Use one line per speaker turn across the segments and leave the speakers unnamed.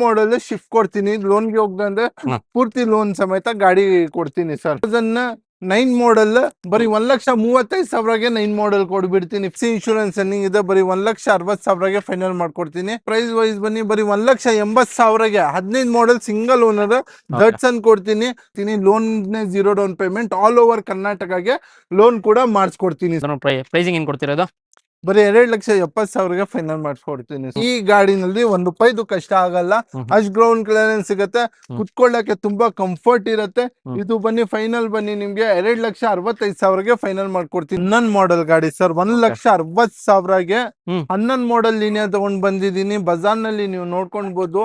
ಮಾಡಲ್ shift ಕೊಡ್ತೀನಿ, ಲೋನ್ಗೆ ಹೋಗ್ದಂದ್ರೆ ಪೂರ್ತಿ loan ಸಮೇತ ಗಾಡಿ ಕೊಡ್ತೀನಿ ಸರ್. 9 ಮಾಡಲ್ ಬರೀ 1,35,000ಗೆ 9 ಮಾಡಲ್ ಕೊಡ್ಬಿಡ್ತೀನಿ. ಇನ್ಶೂರೆನ್ಸ್ ರನ್ನಿಂಗ್ ಇದೆ, ಬರೀ 1,60,000ಗೆ ಫೈನಲ್ ಮಾಡ್ಕೊಡ್ತೀನಿ. ಪ್ರೈಸ್ ವೈಸ್ ಬನ್ನಿ ಬರೀ 1,80,000ಗೆ 15 ಮಾಡಲ್ ಸಿಂಗಲ್ ಓನರ್ ದಟ್ಸನ್ ಕೊಡ್ತೀನಿ. Loan 0 down payment all over ಕರ್ನಾಟಕಗೆ ಲೋನ್ ಕೂಡ ಮಾಡಿಸ್ಕೊಡ್ತೀನಿ.
ಪ್ರೈಸಿಂಗ್ ಏನ್ ಕೊಡ್ತಿರೋದು?
ಬರೀ 2,70,000ಗೆ ಫೈನಲ್ ಮಾಡಿಸ್ಕೊಡ್ತೀನಿ. ಈ ಗಾಡಿನಲ್ಲಿ ಒಂದು ರೂಪಾಯಿದು ಕಷ್ಟ ಆಗಲ್ಲ, ಅಷ್ಟು ಗ್ರೌಂಡ್ ಕ್ಲಿಯರೆನ್ಸ್ ಸಿಗುತ್ತೆ, ಕುತ್ಕೊಳ್ಳಕ್ಕೆ ತುಂಬಾ ಕಂಫರ್ಟ್ ಇರುತ್ತೆ. ಇದು ಬನ್ನಿ ಫೈನಲ್ ಬನ್ನಿ ನಿಮ್ಗೆ 2,65,000ಗೆ ಫೈನಲ್ ಮಾಡ್ಕೊಡ್ತೀನಿ. 11 ಮಾಡಲ್ ಗಾಡಿ ಸರ್, 1,60,000ಗೆ 11 ಮಾಡಲ್ ಲೀನಿಯಾ ತಗೊಂಡ್ ಬಂದಿದ್ದೀನಿ. ಬಜಾರ್ ನಲ್ಲಿ ನೀವು ನೋಡ್ಕೊಳ್ಬಹುದು.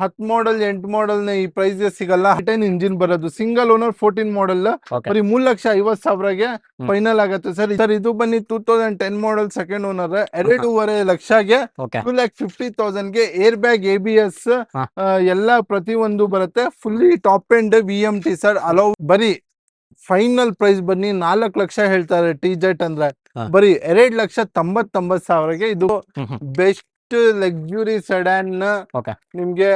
10 ಮಾಡಲ್ 8 ಮಾಡಲ್ ಈ ಪ್ರೈಸ್ ಸಿಗಲ್ಲ. 10 ಇಂಜಿನ್ ಬರೋದು, ಸಿಂಗಲ್ ಓನರ್ 14 ಮಾಡಲ್ ಬರೀ 3,50,000ಗೆ ಫೈನಲ್ ಆಗುತ್ತೆ ಸರ್. ಇದು ಬನ್ನಿ 2010 ಮಾಡಲ್ ಸೆಕೆಂಡ್ ಓನರ್ 2.5 ಲಕ್ಷಗೆ 2,50,000ಗೆ ಏರ್ ಬ್ಯಾಗ್, ABS ಎಲ್ಲ ಪ್ರತಿಯೊಂದು ಬರುತ್ತೆ. Fully top end VMT sir. Alloy ಬರೀ ಫೈನಲ್ ಪ್ರೈಸ್ ಬನ್ನಿ 4 ಲಕ್ಷ ಹೇಳ್ತಾರೆ TZ ಅಂದ್ರೆ, ಬರೀ 2,99,000ಗೆ ಇದು ಬೆಸ್ಟ್ ಲಕ್ಸುರಿ ಸೆಡಾನ್ ನಿಮ್ಗೆ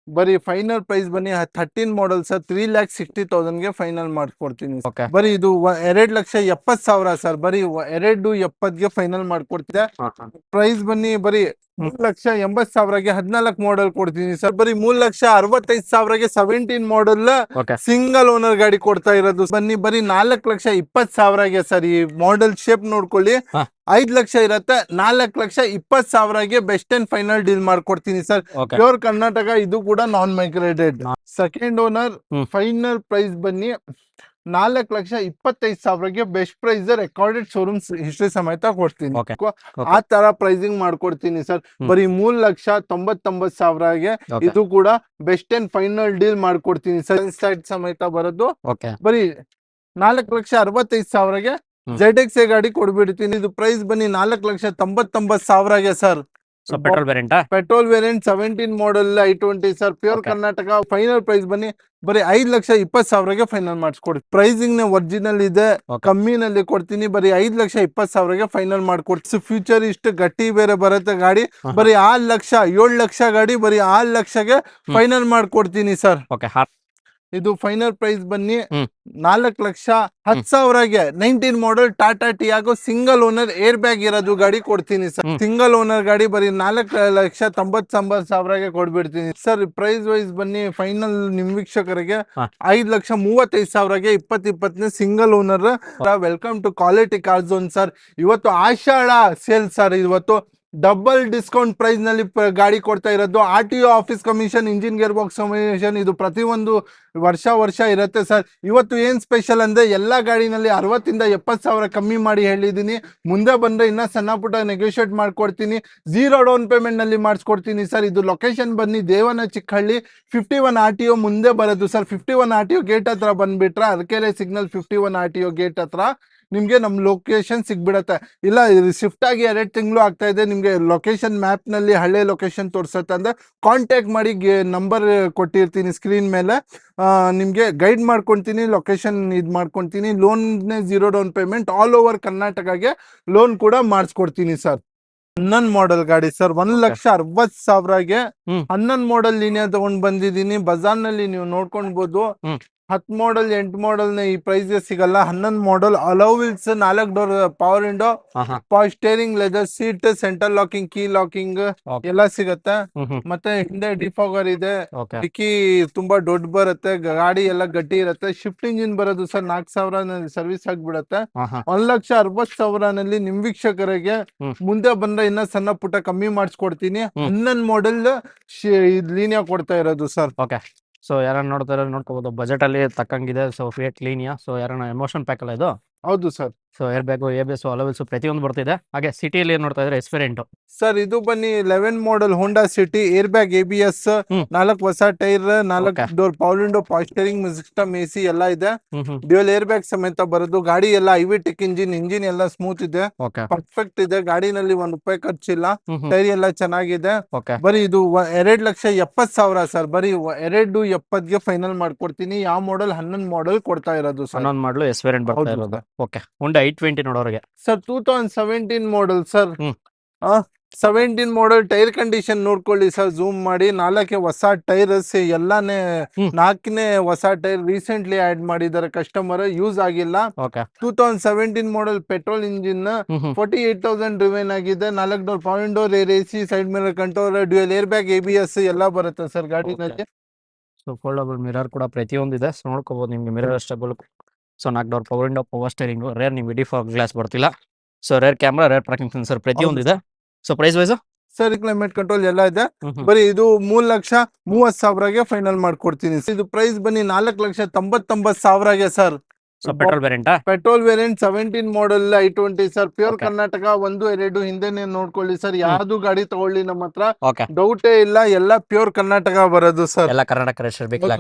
ಬರೀ ಫೈನಲ್ ಪ್ರೈಸ್ ಬನ್ನಿ 13 ಮಾಡಲ್ ಸರ್ 3,60,000ಗೆ ಫೈನಲ್ ಮಾಡ್ಕೊಡ್ತೀನಿ. ಬರೀ ಇದು 2,70,000 ಸರ್, ಬರೀ 2,70,000ಗೆ ಫೈನಲ್ ಮಾಡ್ಕೊಡ್ತಿದ್ದೆ. ಪ್ರೈಸ್ ಬನ್ನಿ ಬರೀ 3,80,000ಗೆ 14 ಮಾಡಲ್ ಕೊಡ್ತೀನಿ ಸರ್. ಬರೀ 3,65,000ಗೆ 17 ಮಾಡಲ್ ಸಿಂಗಲ್ ಓನರ್ ಗಾಡಿ ಕೊಡ್ತಾ ಇರೋದು. ಬನ್ನಿ ಬರೀ 4,20,000ಗೆ ಸರ್. ಈ ಮಾಡಲ್ ಶೇಪ್ ನೋಡ್ಕೊಳ್ಳಿ, 5 ಲಕ್ಷ ಇರತ್ತೆ, 4,20,000ಗೆ ಬೆಸ್ಟ್ ಅಂಡ್ ಫೈನಲ್ ಡೀಲ್ ಮಾಡ್ಕೊಡ್ತೀನಿ ಸರ್. ಪ್ಯೂರ್ ಕರ್ನಾಟಕ, ಇದು ಕೂಡ non migrated. Second owner final price ಬನ್ನಿ 4,25,000ಗೆ best price recorded showroom history ಸಮೇತ ಕೊಡ್ತೀನಿ. ಆ ತರ ಪ್ರೈಸಿಂಗ್ ಮಾಡ್ಕೊಡ್ತೀನಿ ಸರ್. ಬರೀ 3,99,000ಗೆ ಇದು ಕೂಡ ಬೆಸ್ಟ್ ಅಂಡ್ ಫೈನಲ್ ಡೀಲ್ ಮಾಡ್ಕೊಡ್ತೀನಿ ಸರ್. ಸೈಡ್ ಸಮೇತ ಬರೋದು ಬರೀ 4,65,000ಗೆ ZXA ಗಾಡಿ ಕೊಡ್ಬಿಡ್ತೀನಿ. ಇದು ಪ್ರೈಸ್ ಬನ್ನಿ 4,99,000ಗೆ sir. Petrol variant 17 model i20 sir, pure Karnataka. Final price ಬನ್ನಿ ಬರೀ 5,20,000ಗೆ ಫೈನಲ್ ಮಾಡಿಸ್ಕೊಡ್ತೀನಿ. ಪ್ರೈಸಿಂಗ್ ನೇ ಒರಿಜಿನಲ್ ಇದೆ, ಕಮ್ಮಿನಲ್ಲಿ ಕೊಡ್ತೀನಿ. ಬರೀ 5,20,000ಗೆ ಫೈನಲ್ ಮಾಡ್ಕೊಡ್ತೀನಿ. ಫ್ಯೂಚರ್ ಇಷ್ಟು ಗಟ್ಟಿ ಬೇರೆ ಬರುತ್ತೆ ಗಾಡಿ. ಬರೀ 6 ಲಕ್ಷ 7 ಲಕ್ಷ ಗಾಡಿ ಬರೀ 6 ಲಕ್ಷಗೆ ಫೈನಲ್ ಮಾಡ್ಕೊಡ್ತೀನಿ ಸರ್. ಇದು ಫೈನಲ್ ಪ್ರೈಸ್ ಬನ್ನಿ 4,10,000ಗೆ 19 model Tata Tiago single owner air bag ಇರೋದು ಗಾಡಿ ಕೊಡ್ತೀನಿ ಸರ್. ಸಿಂಗಲ್ ಓನರ್ ಗಾಡಿ ಬರೀ 4,99,000ಗೆ ಕೊಡ್ಬಿಡ್ತೀನಿ ಸರ್. ಪ್ರೈಸ್ ವೈಸ್ ಬನ್ನಿ ಫೈನಲ್ ನಿಮ್ ವೀಕ್ಷಕರಿಗೆ 5,35,000ಗೆ 2020 single owner. Welcome to quality car zone sir. ಇವತ್ತು ಆಷಾಢ ಸೇಲ್ ಸರ್. ಇವತ್ತು ಡಬಲ್ ಡಿಸ್ಕೌಂಟ್ ಪ್ರೈಸ್ ನಲ್ಲಿ ಗಾಡಿ ಕೊಡ್ತಾ ಇರೋದು. RTO office commission, engine gear box commission, ಇದು ಪ್ರತಿಯೊಂದು ವರ್ಷ ಇರುತ್ತೆ ಸರ್. ಇವತ್ತು ಏನ್ ಸ್ಪೆಷಲ್ ಅಂದ್ರೆ ಎಲ್ಲಾ ಗಾಡಿನಲ್ಲಿ 60,000 ಇಂದ 70,000 ಕಮ್ಮಿ ಮಾಡಿ ಹೇಳಿದೀನಿ. ಮುಂದೆ ಬಂದ್ರೆ ಇನ್ನ ಸಣ್ಣ ಪುಟ್ಟ ನೆಗೋಷಿಯೇಟ್ ಮಾಡ್ಕೊಡ್ತೀನಿ. 0 ಡೌನ್ ಪೇಮೆಂಟ್ ನಲ್ಲಿ ಮಾಡಿಸ್ಕೊಡ್ತೀನಿ ಸರ್. ಇದು ಲೊಕೇಶನ್ ಬನ್ನಿ ದೇವನ ಚಿಕ್ಕಹಳ್ಳಿ 51 RTO ಮುಂದೆ ಬರೋದು ಸರ್. 51 RTO ಗೇಟ್ ಹತ್ರ ಬಂದ್ಬಿಟ್ರೆ ಅರಕೆರೆ ಸಿಗ್ನಲ್ 51 RTO ಗೇಟ್ ಹತ್ರ ನಿಮ್ಗೆ ನಮ್ ಲೊಕೇಶನ್ ಸಿಗ್ಬಿಡತ್ತೆ. ಇಲ್ಲ ಶಿಫ್ಟ್ ಆಗಿ 2 ತಿಂಗಳು ಆಗ್ತಾ ಇದೆ, ನಿಮ್ಗೆ ಲೊಕೇಶನ್ ಮ್ಯಾಪ್ ನಲ್ಲಿ ಹಳೆ ಲೊಕೇಶನ್ ತೋರ್ಸತ್ತೆ ಅಂದ್ರೆ ಕಾಂಟ್ಯಾಕ್ಟ್ ಮಾಡಿ, ನಂಬರ್ ಕೊಟ್ಟಿರ್ತೀನಿ ಸ್ಕ್ರೀನ್ ಮೇಲೆ, ನಿಮ್ಗೆ ಗೈಡ್ ಮಾಡ್ಕೊಂತೀನಿ, ಲೊಕೇಶನ್ ಇದ್ ಮಾಡ್ಕೊಂತೀನಿ. Loan 0 down payment all over ಕರ್ನಾಟಕಗೆ ಲೋನ್ ಕೂಡ ಮಾಡಿಸ್ಕೊಡ್ತೀನಿ ಸರ್. 11 ಮಾಡಲ್ ಗಾಡಿ ಸರ್, 1,60,000ಗೆ 11 ಮಾಡಲ್ ಲೀನಿಯಾ ತಗೊಂಡ್ ಬಂದಿದ್ದೀನಿ. ಬಜಾರ್ ನಲ್ಲಿ ನೀವು ನೋಡ್ಕೊಳ್ಬಹುದು. 10 ಮಾಡಲ್ 8 ಮಾಡಲ್ ಈ ಪ್ರೈಸ್ ಸಿಗಲ್ಲ. 11 model alloy wheels, 4 door power window, power steering, leather seat, centre locking, key locking ಎಲ್ಲ ಸಿಗತ್ತೆ. ಮತ್ತೆ ಹಿಂದೆ ಡಿಫಾಗರ್ ಇದೆ, ಡಿಕ್ಕಿ ತುಂಬಾ ದೊಡ್ಡ ಬರುತ್ತೆ, ಗಾಡಿ ಎಲ್ಲ ಗಟ್ಟಿ ಇರುತ್ತೆ. ಶಿಫ್ಟ್ ಇಂಜಿನ್ ಬರೋದು ಸರ್. 4,000 ಸರ್ವಿಸ್ ಆಗ್ಬಿಡತ್ತೆ. 1,60,000ನಲ್ಲಿ ನಿಮ್ ವೀಕ್ಷಕರಿಗೆ ಮುಂದೆ ಬಂದ್ರೆ ಇನ್ನ ಸಣ್ಣ ಪುಟ್ಟ ಕಮ್ಮಿ ಮಾಡಿಸ್ಕೊಡ್ತೀನಿ. 11 ಮಾಡಲ್ ಲೀನಿಯಾ ಕೊಡ್ತಾ ಇರೋದು ಸರ್.
ಸೊ ಯಾರನ್ನ ನೋಡ್ತಾರೆ ನೋಡ್ಕೋಬಹುದು, ಬಜೆಟ್ ಅಲ್ಲಿ ತಕ್ಕಂಗಿದೆ. ಸೊ ಫಿಯಟ್ ಲೀನಿಯಾ, ಸೊ ಯಾರನ್ನ ಎಮೋಷನ್ ಪ್ಯಾಕ್ ಅಲ್ಲ ಇದು?
ಹೌದು sir.
So air bag, ABS, alloy wheels ಪ್ರತಿಯೊಂದು ಬರ್ತಿದೆ. ಹಾಗೆ ಸಿಟಿಯಲ್ಲಿ ಏನ್ ನೋಡ್ತಾ ಇದ್ರೆ ಎಸ್ಪೆರೆಂಟೋ
ಸರ್. ಇದು ಬನ್ನಿ 11 model Honda City, air bag, ABS, 4 ಹೊಸ tyre, 4 door power window, power steering system, AC ಎಲ್ಲ ಇದೆ. ಡ್ಯೂಯಲ್ ಏರ್ ಬ್ಯಾಗ್ ಸಮೇತ ಬರೋದು. ಗಾಡಿ ಎಲ್ಲ IVTEC ಇಂಜಿನ್ ಎಲ್ಲ ಸ್ಮೂತ್ ಇದೆ, ಪರ್ಫೆಕ್ಟ್ ಇದೆ. ಗಾಡಿನಲ್ಲಿ 1 ರೂಪಾಯಿ ಖರ್ಚಿಲ್ಲ, ಟೈರ್ ಎಲ್ಲ ಚೆನ್ನಾಗಿದೆ. ಬರೀ ಇದು 2,70,000 ಸರ್. ಬರೀ 2,70,000ಗೆ ಫೈನಲ್ ಮಾಡ್ಕೊಡ್ತೀನಿ. ಯಾವ ಮಾಡಲ್? 11 ಮಾಡಲ್ ಕೊಡ್ತಾ ಇರೋದು ಸರ್.
11 ಮಾಡಲ್ ಎಸ್ಪೆರೆಂಟ್ ಬರ್ತಾ ಇರೋದು. ಹೋಂಡಾ i20 ನೋಡೋರಿಗೆ
sir 2017 model sir. 17 model tyre condition ನೋಡ್ಕೊಳ್ಳಿ ಸರ್, ಝೂಮ್ ಮಾಡಿ. 4 ಹೊಸ ಟೈರ್ಸ್ ಎಲ್ಲಾನೇ, 4ನೇ ಹೊಸ ಟೈರ್ ರೀಸೆಂಟ್ಲಿ ಆಡ್ ಮಾಡಿದ್ದಾರೆ ಕಸ್ಟಮರ್, ಯೂಸ್ ಆಗಿಲ್ಲ.
ಓಕೆ
2017 ಮಾಡಲ್ ಪೆಟ್ರೋಲ್ ಇಂಜಿನ್, 48,000 ರಿವೈನ್ ಆಗಿದೆ. 4 door power door, air AC, side mirror control, dual air bag, ABS ಎಲ್ಲ ಬರುತ್ತೆ ಸರ್ ಗಾಡಿನಲ್ಲಿ.
ಸೊ ಫೋಲ್ಡಬಲ್ ಮಿರರ್ ಕೂಡ ಪ್ರತಿಯೊಂದು ಇದೆ. ಸೊ ನೋಡ್ಕೋಬಹುದು ನಿಮ್ಗೆ mirror adjustable. So 4 door power window, power steering, rear ನಿಮ್ಗೆ ಡಿಫಾಗ್ ಗ್ಲಾಸ್ ಬರ್ತಿಲ್ಲ. So rear camera, rear parking sensor ಪ್ರತಿಯೊಂದು ಇದೆ. So price wise
sir climate control ಎಲ್ಲ ಇದೆ. ಬರೀ ಇದು 3,30,000ಗೆ ಫೈನಲ್ ಮಾಡ್ಕೊಡ್ತೀನಿ. ಇದು ಪ್ರೈಸ್ ಬನ್ನಿ 4,99,000ಗೆ ಸರ್.
ಸೊ ಪೆಟ್ರೋಲ್ ವೇರಿಯಂಟಾ?
Petrol variant 17 model i20 sir, pure Karnataka. 1, 2 ಹಿಂದೆನೆ ನೋಡ್ಕೊಳ್ಳಿ ಸರ್, ಯಾವ್ದು ಗಾಡಿ ತಗೊಳ್ಳಿ ನಮ್ಮ ಹತ್ರ
ಓಕೆ
ಡೌಟೇ ಇಲ್ಲ, ಎಲ್ಲ ಪ್ಯೂರ್ ಕರ್ನಾಟಕ ಬರೋದು ಸರ್.
ಎಲ್ಲ ಕರ್ನಾಟಕ ರಿಜಿಸ್ಟರ್ ಬೇಕು.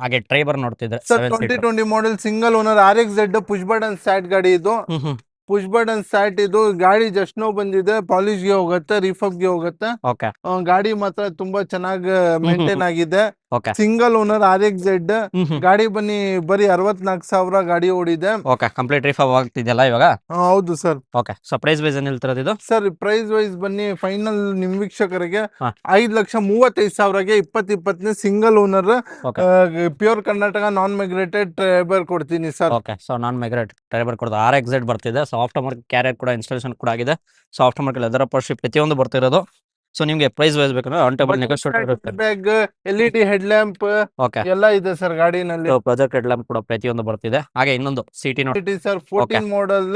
ಹಾಗೆ ಡ್ರೈವರ್ ನೋಡ್ತಿದ್ರೆ
ಸರ್ 2020 ಮಾಡಲ್ single owner RXZ push button start ಗಾಡಿ ಇದು. ಪುಷ್ ಬಟನ್ ಸ್ಟಾರ್ಟ್ ಇದು ಗಾಡಿ ಜಸ್ಟ್ ನೋ ಬಂದಿದೆ, ಪಾಲಿಶ್ ಗೆ ಹೋಗುತ್ತೆ, ರಿಫಬ್ ಗೆ ಹೋಗುತ್ತೆ.
ಓಕೆ
ಗಾಡಿ ಮಾತ್ರ ತುಂಬಾ ಚೆನ್ನಾಗಿ ಮೇಂಟೈನ್ ಆಗಿದೆ.
ಓಕೆ
ಸಿಂಗಲ್ ಓನರ್ RXZ ಗಾಡಿ ಬನ್ನಿ ಬರೀ 64,000 ಗಾಡಿ ಓಡಿದೆ.
ಓಕೆ ಕಂಪ್ಲೀಟ್ ರಿಫಬ್ ಆಗ್ತಿದೆಯಲ್ಲ ಇವಾಗ?
ಹೌದು sir.
Okay so price wise ಏನ್ ಹೇಳ್ತಿರೋದು ಇದು?
ಸರ್ ಪ್ರೈಸ್ ವೈಸ್ ಬನ್ನಿ ಫೈನಲ್ ನಿಮ್ ವೀಕ್ಷಕರಿಗೆ
ಹಾ.
5,35,000ಗೆ 2020 single owner
Okay.
Pure Karnataka non migrated Triber ಕೊಡ್ತೀನಿ sir.
Okay so non migrate driver ಕೊಡೋದು RXZ ಬರ್ತಿದೆ. ಸೊ ಆಫ್ಟರ್ ಮಾರ್ಕೆಟ್ ಕ್ಯಾರಿಯರ್ ಕೂಡ ಇನ್ಸ್ಟಾಲೇಷನ್ ಕೂಡ ಆಗಿದೆ. ಸೊ ಆಫ್ಟರ್ ಮಾರ್ಕೆಟ್ ಲೆದರ್ ಪರ್ಶಿಪ್ ಪ್ರತಿಯೊಂದು ಬರ್ತಿರೋದು. ಸೊ ನಿಮ್ಗೆ ಪ್ರೈಸ್ ವೈಸ್ ಬೇಕಂದ್ರೆ ಆನ್ ಟೇಬಲ್ ನೆಗೋಷಿಯೇಟ್ ಇರುತ್ತೆ.
Bag, LED head lamp
okay
ಎಲ್ಲ ಇದೆ ಸರ್ ಗಾಡಿನಲ್ಲಿ.
ಪ್ರಾಜೆಕ್ಟ್ ಹೆಡ್ ಲ್ಯಾಂಪ್ ಕೂಡ ಪ್ರತಿಯೊಂದು ಬರ್ತಿದೆ. ಹಾಗೆ ಇನ್ನೊಂದು ಸಿಟಿ ನೋಡಿ
sir 14 model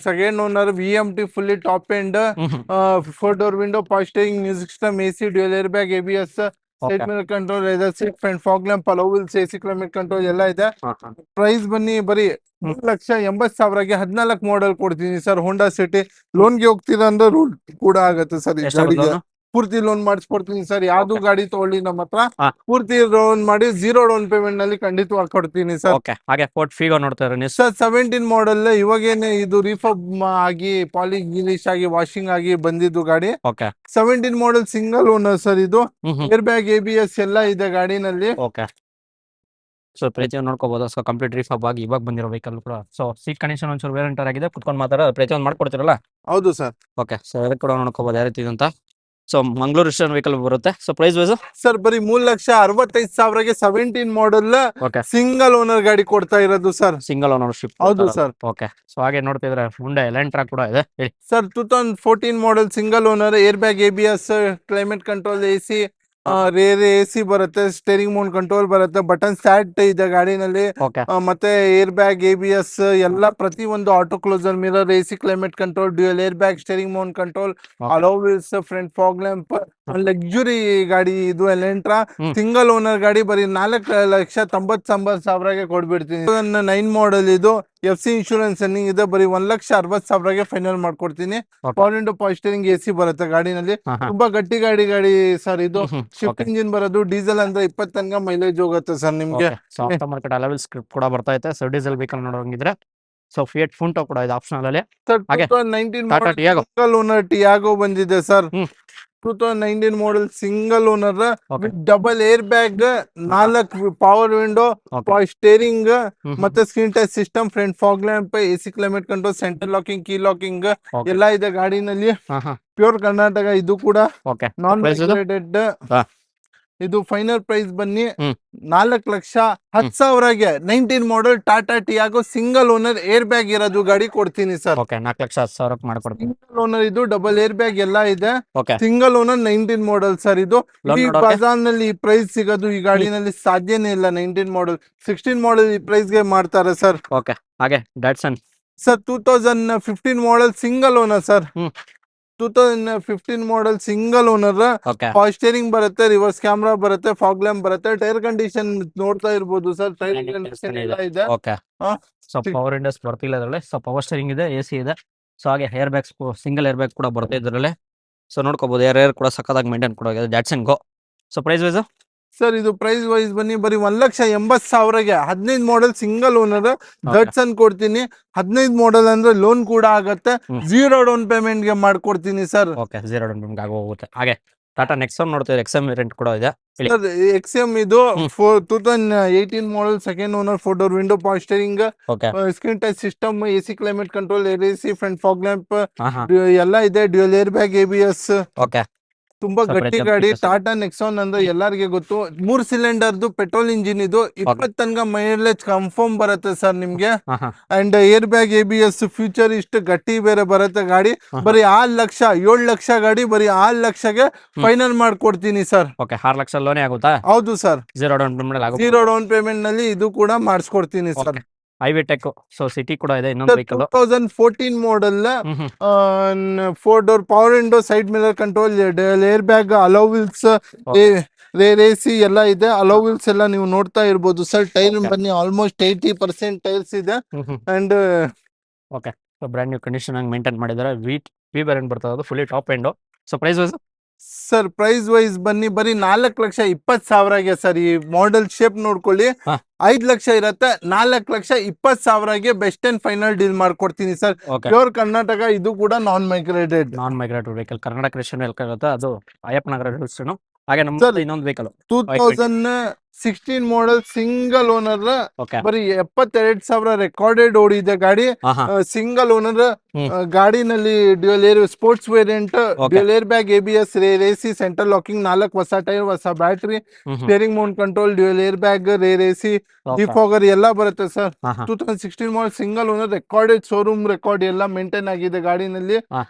second owner VMT fully top end, 4 door window, power steering, music system, AC, dual air bag, ABS, side mirror control, leather seat, front fog lamp, alloy wheels, AC climate control ಎಲ್ಲ ಇದೆ. Price ಬನ್ನಿ ಬರೀ 3,80,000ಗೆ 14 ಮಾಡಲ್ ಕೊಡ್ತೀನಿ sir. Honda City ಲೋನ್ಗೆ ಹೋಗ್ತೀರಾ ಅಂದ್ರೆ rule ಕೂಡ ಆಗುತ್ತೆ sir. ಈ ಗಾಡಿಗೆ ಪೂರ್ತಿ ಲೋನ್ ಮಾಡಿಸ್ಕೊಡ್ತೀನಿ ಸರ್. ಯಾವ್ದು ಗಾಡಿ ತಗೊಳ್ಳಿ ನಮ್ಮ ಹತ್ರ ಪೂರ್ತಿ ಲೋನ್ ಮಾಡಿ 0 ಡೌನ್ ಪೇಮೆಂಟ್ ನಲ್ಲಿ ಖಂಡಿತವಾಗಿ ಕೊಡ್ತೀನಿ ಸರ್.
ಓಕೆ ಹಾಗೆ ಫೋರ್ಟ್ ಫಿಗೋ ನೋಡ್ತಾರೆ
ಸರ್ 17 ಮಾಡಲ್ ಇವಾಗೇನೆ ಇದು ರಿಫಬ್ ಆಗಿ ಪಾಲಿಶ್ ಗಿಲಿಶ್ ಆಗಿ ವಾಷಿಂಗ್ ಆಗಿ ಬಂದಿದ್ದು ಗಾಡಿ.
ಓಕೆ
17 ಮಾಡಲ್ ಸಿಂಗಲ್ ಓನರ್ ಸರ್. ಇದು ಏರ್ ಬ್ಯಾಗ್, ABS ಎಲ್ಲ ಇದೆ ಗಾಡಿನಲ್ಲಿ.
ಓಕೆ ಸೊ ಪ್ರತಿಯೊಂದು ನೋಡ್ಕೋಬಹುದು. ಸೊ ಕಂಪ್ಲೀಟ್ ರಿಫಬ್ ಆಗಿ ಇವಾಗ ಬಂದಿರೋ ವೆಹಿಕಲ್ ಕೂಡ. ಸೊ ಸೀಟ್ ಕಂಡೀಷನ್ ಒಂಚೂರು ವೇರಿಯಂಟರ್ ಆಗಿದೆ. ಕುತ್ಕೊಂಡು ಮಾತಾಡೋ ಪ್ರತಿಯೊಂದು ಮಾಡ್ಕೊಡ್ತಿರಲ್ಲ?
ಹೌದು ಸರ್.
ಓಕೆ ಸೊ ಅದಕ್ಕೆ ಕೂಡ ನೋಡ್ಕೋಬಹುದು ಯಾವ ರೀತಿ ಇದೆ ಅಂತ. ಸೊ ಮಂಗಳೂರು ರಿಜಿಸ್ಟರ್ ವೆಹಿಕಲ್ ಬರುತ್ತೆ. ಸೊ ಪ್ರೈಸ್ ವೈಸ್
ಸರ್ ಬರೀ 3,65,000ಗೆ 17 ಮಾಡಲ್
ಓಕೆ
ಸಿಂಗಲ್ ಓನರ್ ಗಾಡಿ ಕೊಡ್ತಾ ಇರೋದು ಸರ್.
Single ownership.
ಹೌದು ಸರ್.
ಓಕೆ ಸೊ ಹಾಗೆ ನೋಡ್ತಿದ್ರೆ ಹುಂಡೈ ಎಲೆಂಟ್ರಾ ಕೂಡ ಇದೆ. ಹೇಳಿ
sir 2014 model single owner, air bag, ABS, climate control, AC, rear AC ಬರುತ್ತೆ, ಸ್ಟೇರಿಂಗ್ ಮೌಂಟ್ ಕಂಟ್ರೋಲ್ ಬರುತ್ತೆ, ಬಟನ್ ಸ್ಟಾರ್ಟ್ ಇದೆ ಗಾಡಿನಲ್ಲಿ.
ಓಕೆ
ಮತ್ತೆ ಏರ್ ಬ್ಯಾಗ್, ABS ಎಲ್ಲ ಪ್ರತಿ ಒಂದು auto closer, mirror, AC climate control, dual air bag, steering mount control, alloy wheels, front fog lamp, luxury ಗಾಡಿ ಇದು ಎಲೆಂಟ್ರಾ. ಸಿಂಗಲ್ ಓನರ್ ಗಾಡಿ ಬರೀ 4,99,000ಗೆ ಕೊಡ್ಬಿಡ್ತೀನಿ. 9 ಮಾಡಲ್ ಇದು FC ಇನ್ಶೂರೆನ್ಸ್ ರನ್ನಿಂಗ್ ಇದೆ. ಬರೀ 1,60,000ಗೆ ಫೈನಲ್ ಮಾಡ್ಕೊಡ್ತೀನಿ. Power window, power steering, AC ಬರುತ್ತೆ ಗಾಡಿನಲ್ಲಿ. ತುಂಬಾ ಗಟ್ಟಿ ಗಾಡಿ ಸರ್ ಇದು. ಶಿಫ್ಟ್ ಇಂಜಿನ್ ಬರೋದು, ಡೀಸೆಲ್ ಅಂದ್ರೆ 20 ತನಕ ಮೈಲೇಜ್ ಹೋಗುತ್ತೆ ಸರ್ ನಿಮ್ಗೆ.
ಆಫ್ಟರ್ ಮಾರ್ಕೆಟ್ ಅಲವೆಲ್ ಸ್ಕ್ರಿಪ್ಟ್ ಕೂಡ ಬರ್ತಾ ಇದೆ. ಸೊ ಡೀಸೆಲ್ ವೆಹಿಕಲ್ ನೋಡೋಂಗಿದ್ರೆ ಸೊ ಫಿಯಟ್ ಫುಂಟೋ ಕೂಡ ಇದೆ ಆಪ್ಷನಲ್ ಅಲ್ಲಿ. ಹಾಗೆ
2019
Tata Tiago
single owner Tiago ಬಂದಿದೆ sir. 2019 model single owner, double air bag, 4 power window, power steering, ಮತ್ತೆ screen touch system, front fog lamp, AC climate control, central locking, key locking ಎಲ್ಲ ಇದೆ ಗಾಡಿನಲ್ಲಿ. Pure Karnataka ಇದು ಕೂಡ ನಾನ್ ಮೈಗ್ರೇಟೆಡ್. ಇದು final price ಬನ್ನಿ 4,10,000ಗೆ 19 model Tata Tiago single owner air bag ಇರೋದು ಗಾಡಿ ಕೊಡ್ತೀನಿ ಸರ್.
4,10,000 ಮಾಡ್ಕೊಡ್ತೀನಿ.
ಸಿಂಗಲ್ ಓನರ್ ಇದು, ಡಬಲ್ ಏರ್ ಬ್ಯಾಗ್ ಎಲ್ಲ ಇದೆ.
ಓಕೆ
ಸಿಂಗಲ್ ಓನರ್ 19 ಮಾಡಲ್ ಸರ್. ಇದು ಬಜಾರ್ ನಲ್ಲಿ ಈ ಪ್ರೈಸ್ ಸಿಗೋದು ಈ ಗಾಡಿನಲ್ಲಿ ಸಾಧ್ಯನೇ ಇಲ್ಲ. 19 ಮಾಡಲ್ 16 ಮಾಡಲ್ ಈ ಪ್ರೈಸ್ ಗೆ ಮಾಡ್ತಾರೆ ಸರ್.
ಓಕೆ ಹಾಗೆ ಡಾಟ್ಸನ್
ಸರ್ 2015 ಮಾಡಲ್ ಸಿಂಗಲ್ ಓನರ್ ಸರ್. 2015 ಮಾಡಲ್ ಸಿಂಗಲ್ ಓನರ್, ಪವರ್ ಸ್ಟೇರಿಂಗ್ ಬರುತ್ತೆ, ರಿವರ್ಸ್ ಕ್ಯಾಮ್ರಾ ಬರುತ್ತೆ, ಫಾಗ್ ಲ್ಯಾಂಪ್ ಬರುತ್ತೆ. ಟೈರ್ ಕಂಡೀಷನ್ ನೋಡ್ತಾ ಇರ್ಬೋದು ಸರ್. ಟೈರ್ ಕಂಡೀಷನ್ ಎಲ್ಲ ಇದೆ.
ಓಕೆ ಸೊ ಪವರ್ ಇಂಡಸ್ ಬರ್ತಿಲ್ಲ ಇದರಲ್ಲಿ. ಸೊ ಪವರ್ ಸ್ಟೇರಿಂಗ್ ಇದೆ, AC ಇದೆ. ಸೊ ಹಾಗೆ air bags single air bag ಕೂಡ ಬರ್ತಾ ಇದರಲ್ಲಿ. ಸೊ ನೋಡ್ಕೋಬಹುದು ಏರ್ ಕೂಡ ಸಕ್ಕದಾಗಿ ಮೇಂಟೈನ್ ಕೂಡ ಆಗಿದೆ. ಜಾಟ್ಸನ್ ಗೋ. ಸೊ ಪ್ರೈಸ್ ವೈಸ್
ಸರ್ ಇದು ಪ್ರೈಸ್ ವೈಸ್ ಬನ್ನಿ ಬರೀ 1,80,000ಗೆ 15 ಮಾಡಲ್ ಸಿಂಗಲ್ ಓನರ್ ಡಟ್ಸನ್ ಕೊಡ್ತೀನಿ. 15 ಮಾಡಲ್ ಅಂದ್ರೆ ಲೋನ್ ಕೂಡ ಆಗತ್ತೆ. 0 ಡೌನ್ ಪೇಮೆಂಟ್ ಗೆ ಮಾಡ್ಕೊಡ್ತೀನಿ ಸರ್.
ಓಕೆ 0 ಡೌನ್ ಪೇಮೆಂಟ್ ಆಗೋಗುತ್ತೆ. ಹಾಗೆ ಟಾಟಾ ನೆಕ್ಸಾನ್ ನೋಡ್ತೀವಿ, XM ವೇರಿಯಂಟ್ ಕೂಡ ಇದೆ. ಹೇಳಿ.
ಸರ್ ಎಕ್ಸ್ಎಂ ಇದು
ಹ್ಮ್.
2018 model second owner 4 door window power steering
okay.
Screen touch system AC climate control air AC front fog lamp
ಹಾ ಹಾ.
ಎಲ್ಲ ಇದೆ dual air bag ABS
okay.
ತುಂಬಾ
So,
ಗಟ್ಟಿ
ಪ್ರತಿಯೊಂದು
ಗಾಡಿ
features.
ಟಾಟಾ ನೆಕ್ಸಾನ್ ಅಂದ್ರೆ ಎಲ್ಲರಿಗೆ ಗೊತ್ತು 3 ಸಿಲಿಂಡರ್ದು ಪೆಟ್ರೋಲ್ ಇಂಜಿನ್ ಇದು 20 ತನಕ ಮೈಲೇಜ್ ಕನ್ಫರ್ಮ್ ಬರುತ್ತೆ ಸರ್ ನಿಮ್ಗೆ
ಹಾ ಹಾ.
And air bag ABS future ಇಷ್ಟು ಗಟ್ಟಿ ಬೇರೆ ಬರುತ್ತೆ ಗಾಡಿ
ಹಾ.
ಬರೀ 7 ಲಕ್ಷ ಗಾಡಿ ಬರೀ 6 ಲಕ್ಷಗೆ ಫೈನಲ್ ಮಾಡ್ಕೊಡ್ತೀನಿ ಸರ್
ಓಕೆ. 6 ಲಕ್ಷ ಲೋನೇ ಆಗುತ್ತಾ?
ಹೌದು ಸರ್
ಜೀರೋ ಡೌನ್ ಪೇಮೆಂಟ್ ಆಗುತ್ತೆ.
0 ಡೌನ್ ಪೇಮೆಂಟ್ ನಲ್ಲಿ ಇದು ಕೂಡ ಮಾಡಿಸ್ಕೊಡ್ತೀನಿ sir
okay. IVTEC. So City ಕೂಡ ಇದೆ ಇನ್ನೊಂದು vehicle.
2014 model
hmm hmm.
4 door power window side mirror control air bag alloy wheels rear AC ಎಲ್ಲ ಇದೆ ಅಲೋ ವೀಲ್ಸ್ ಎಲ್ಲ ನೀವು ನೋಡ್ತಾ ಇರ್ಬೋದು ಸರ್ ಟೈರ್
Okay.
ಬನ್ನಿ ಆಲ್ಮೋಸ್ಟ್ 80% ಟೈರ್ಸ್ ಇದೆ
hmm hmm.
And
okay. So brand new condition ಆಗಿ maintain ಮಾಡಿದ್ದಾರೆ. ವಿ ವೇರಿಯಂಟ್ ಬರ್ತದೆ, ಅದು fully top end. So price wise
sir price wise ಬನ್ನಿ ಬರೀ 4,20,000ಗೆ ಸರ್ ಈ ಮಾಡೆಲ್ ಶೇಪ್ ನೋಡ್ಕೊಳ್ಳಿ
ಹಾ.
5 ಲಕ್ಷ ಇರತ್ತೆ 4,20,000ಗೆ ಬೆಸ್ಟ್ ಅಂಡ್ ಫೈನಲ್ ಡೀಲ್ ಮಾಡ್ಕೊಡ್ತೀನಿ ಸರ್
ಓಕೆ.
ಪ್ಯೂರ್ ಕರ್ನಾಟಕ ಇದು ಕೂಡ non migrated
non migrated vehicle Karnataka registration vehicle ಇರುತ್ತೆ, ಅದು ಅಯ್ಯಪ್ಪನಗರ ಹಿಲ್ಸ್ಟನು. ಹಾಗೆ
Sir,
ನಮ್ಮ ಇನ್ನೊಂದು vehicle.
2016 model single owner
okay.
ಬರೀ 72,000 ರೆಕಾರ್ಡೆಡ್ ಓಡಿದೆ ಗಾಡಿ
ಹಾ ಹಾ.
Single owner
hmm.
ಗಾಡಿನಲ್ಲಿ dual air sports variant
Okay.
Dual air bag ABS rear AC central locking 4 ಹೊಸ ಟೈರ್ ಹೊಸ battery
hmm hmm.
Steering mount control dual air bag rear AC
Okay.
Defogger ಎಲ್ಲ ಬರುತ್ತೆ sir
ಹಾ ಹಾ.
2016 model single owner recorded showroom record ಎಲ್ಲ maintain ಆಗಿದೆ ಗಾಡಿನಲ್ಲಿ
ಹಾ.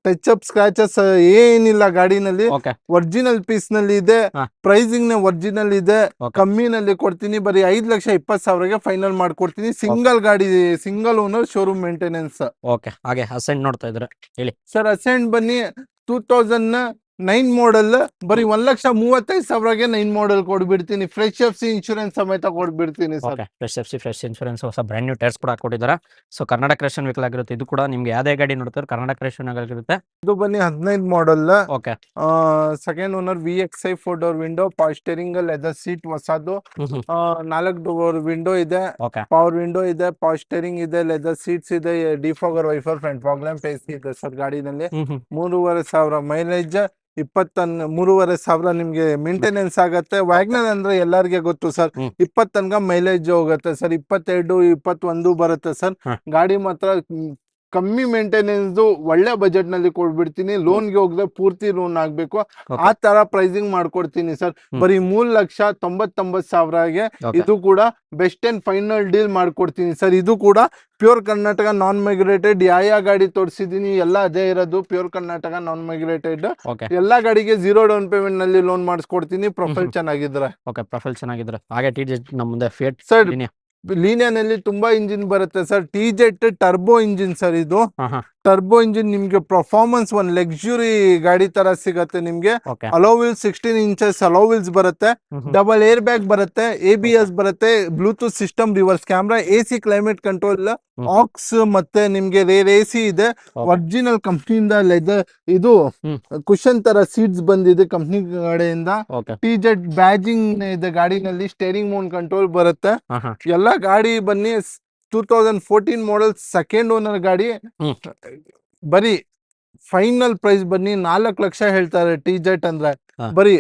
ಟಚ್ ಅಪ್ ಸ್ಕ್ರಾಚಸ್ ಏನಿಲ್ಲ ಗಾಡಿನಲ್ಲಿ
ಓಕೆ.
ಒರಿಜಿನಲ್ ಪೀಸ್ ನಲ್ಲಿ ಇದೆ
ಹಾ.
ಪ್ರೈಸಿಂಗ್ ನ ಒರಿಜಿನಲ್ ಇದೆ
Okay.
ಕಮ್ಮಿನಲ್ಲಿ ಕೊಡ್ತೀನಿ ಬರೀ 5,20,000ಗೆ ಫೈನಲ್ ಮಾಡ್ಕೊಡ್ತೀನಿ ಸಿಂಗಲ್ ಗಾಡಿ single owner showroom maintenance
okay. ಹಾಗೆ ಅಸೆಂಟ್ ನೋಡ್ತಾ ಇದ್ರೆ ಹೇಳಿ.
ಸರ್ ಅಸೆಂಟ್ ಬನ್ನಿ 2009 ಮಾಡಲ್ ಬರೀ 1,35,000ಗೆ 9 ಮಾಡಲ್ ಕೊಡ್ಬಿಡ್ತೀನಿ ಫ್ರೆಶ್ FC ಇನ್ಶೂರೆನ್ಸ್ ಸಮೇತ ಕೊಡ್ಬಿಡ್ತೀನಿ sir
okay. Fresh FC fresh insurance ಹೊಸ ಬ್ರ್ಯಾಂಡ್ ನ್ಯೂ ಟೈರ್ಸ್ ಕೂಡ ಹಾಕೊಟ್ಟಿದ್ದಾರೆ. ಸೊ ಕರ್ನಾಟಕ ಕ್ರಿಶ್ಚಿಯನ್ ವೆಹಿಕಲ್ ಆಗಿರುತ್ತೆ ಇದು ಕೂಡ. ನಿಮ್ಗೆ ಯಾವುದೇ ಗಾಡಿ ನೋಡ್ತಾರೆ ಕರ್ನಾಟಕ ಕ್ರಿಶ್ಚಿಯನ್ ಆಗಿರುತ್ತೆ.
ಇದು ಬನ್ನಿ 15 ಮಾಡಲ್
okay.
Second owner VXI 4 door window power steering leather seat ಹೊಸದು
ಹ್ಮ್ ಹ್ಮ್.
4 ಡೋರ್ ವಿಂಡೋ ಇದೆ
ಓಕೆ.
ಪವರ್ ವಿಂಡೋ ಇದೆ ಪವರ್ ಸ್ಟೇರಿಂಗ್ ಇದೆ ಲೆದರ್ ಸೀಟ್ಸ್ ಇದೆ defogger wiper front fog lamp AC ಇದೆ ಸರ್ ಗಾಡಿನಲ್ಲಿ
ಹ್ಮ್ ಹ್ಮ್.
3,500 ಮೈಲೇಜ್ 3,500 ನಿಮ್ಗೆ ಮೇಂಟೆನೆನ್ಸ್ ಆಗತ್ತೆ ವ್ಯಾಗ್ನರ್ ಅಂದ್ರೆ ಎಲ್ಲರಿಗೆ ಗೊತ್ತು ಸರ್
ಹ್ಮ್.
20 ತನಕ ಮೈಲೇಜ್ ಹೋಗುತ್ತೆ ಸರ್ 22 21 ಬರುತ್ತೆ ಸರ್
ಹ.
ಗಾಡಿ ಮಾತ್ರ ಕಮ್ಮಿ ಮೇಂಟೆನೆನ್ಸ್ ಒಳ್ಳೆ ಬಜೆಟ್ ನಲ್ಲಿ ಕೊಡ್ಬಿಡ್ತೀನಿ ಲೋನ್ಗೆ ಹೋಗದೆ ಪೂರ್ತಿ ಲೋನ್ ಆಗ್ಬೇಕು
Okay.
ಆ ತರ ಪ್ರೈಸಿಂಗ್ ಮಾಡ್ಕೊಡ್ತೀನಿ ಸರ್
ಹ್ಮ್.
ಬರೀ 3,99,000ಗೆ
Okay.
ಇದು ಕೂಡ ಬೆಸ್ಟ್ ಅಂಡ್ ಫೈನಲ್ ಡೀಲ್ ಮಾಡ್ಕೊಡ್ತೀನಿ ಸರ್ ಇದು ಕೂಡ ಪ್ಯೂರ್ ಕರ್ನಾಟಕ ನಾನ್ ಮೈಗ್ರೇಟೆಡ್ ಯಾವ ಗಾಡಿ ತೋರಿಸಿದೀನಿ ಎಲ್ಲ ಅದೇ ಇರೋದು pure Karnataka non migrated
okay.
ಎಲ್ಲಾ ಗಾಡಿಗೆ 0 ಡೌನ್ ಪೇಮೆಂಟ್ ನಲ್ಲಿ ಲೋನ್ ಮಾಡಿಸ್ಕೊಡ್ತೀನಿ ಪ್ರೊಫೈಲ್ ಚೆನ್ನಾಗಿದ್ರೆ
ಓಕೆ. ಪ್ರೊಫೈಲ್ ಚೆನ್ನಾಗಿದ್ರೆ ಹಾಗೆ TJ ನಮ್ಮ ಮುಂದೆ ಫಿಯಟ್
ಸರ್
ಲೀನಿಯಾ.
ಲೀನಿಯಾನಲ್ಲಿ ತುಂಬಾ ಇಂಜಿನ್ ಬರುತ್ತೆ sir TZ turbo engine sir ಇದು
ಹಾ ಹಾ.
ಟರ್ಬೋ ಇಂಜಿನ್ ನಿಮ್ಗೆ ಪರ್ಫಾರ್ಮೆನ್ಸ್ ಒಂದು ಲಕ್ಸುರಿ ಗಾಡಿ ತರ ಸಿಗತ್ತೆ ನಿಮ್ಗೆ
okay.
Alloy wheels 16 inches alloy wheels ಬರುತ್ತೆ
hmm hmm.
Double air bag ಬರುತ್ತೆ ABS ಬರುತ್ತೆ Bluetooth system reverse camera AC climate control
hmm.
Aux ಮತ್ತೆ ನಿಮ್ಗೆ ರೇರ್ AC ಇದೆ
Okay.
ಒರಿಜಿನಲ್ ಕಂಪ್ನಿಯಿಂದ ಲೆದರ್ ಇದು
ಹ್ಮ್.
ಕುಶನ್ ತರ ಸೀಟ್ಸ್ ಬಂದಿದೆ ಕಂಪ್ನಿ ಕಡೆಯಿಂದ
ಓಕೆ.
TZ ಬ್ಯಾಜಿಂಗ್ ಇದೆ ಗಾಡಿನಲ್ಲಿ ಸ್ಟೇರಿಂಗ್ ಮೌಂಟ್ ಕಂಟ್ರೋಲ್ ಬರುತ್ತೆ
ಹಾ ಹಾ.
ಎಲ್ಲ ಗಾಡಿ ಬನ್ನಿ 2014 ಮಾಡಲ್ ಸೆಕೆಂಡ್ ಓನರ್ ಗಾಡಿ
ಹ್ಮ್.
ಬರೀ ಫೈನಲ್ ಪ್ರೈಸ್ ಬನ್ನಿ 4 ಲಕ್ಷ ಹೇಳ್ತಾರೆ TZ ಅಂದ್ರೆ
ಹಾ.
ಬರೀ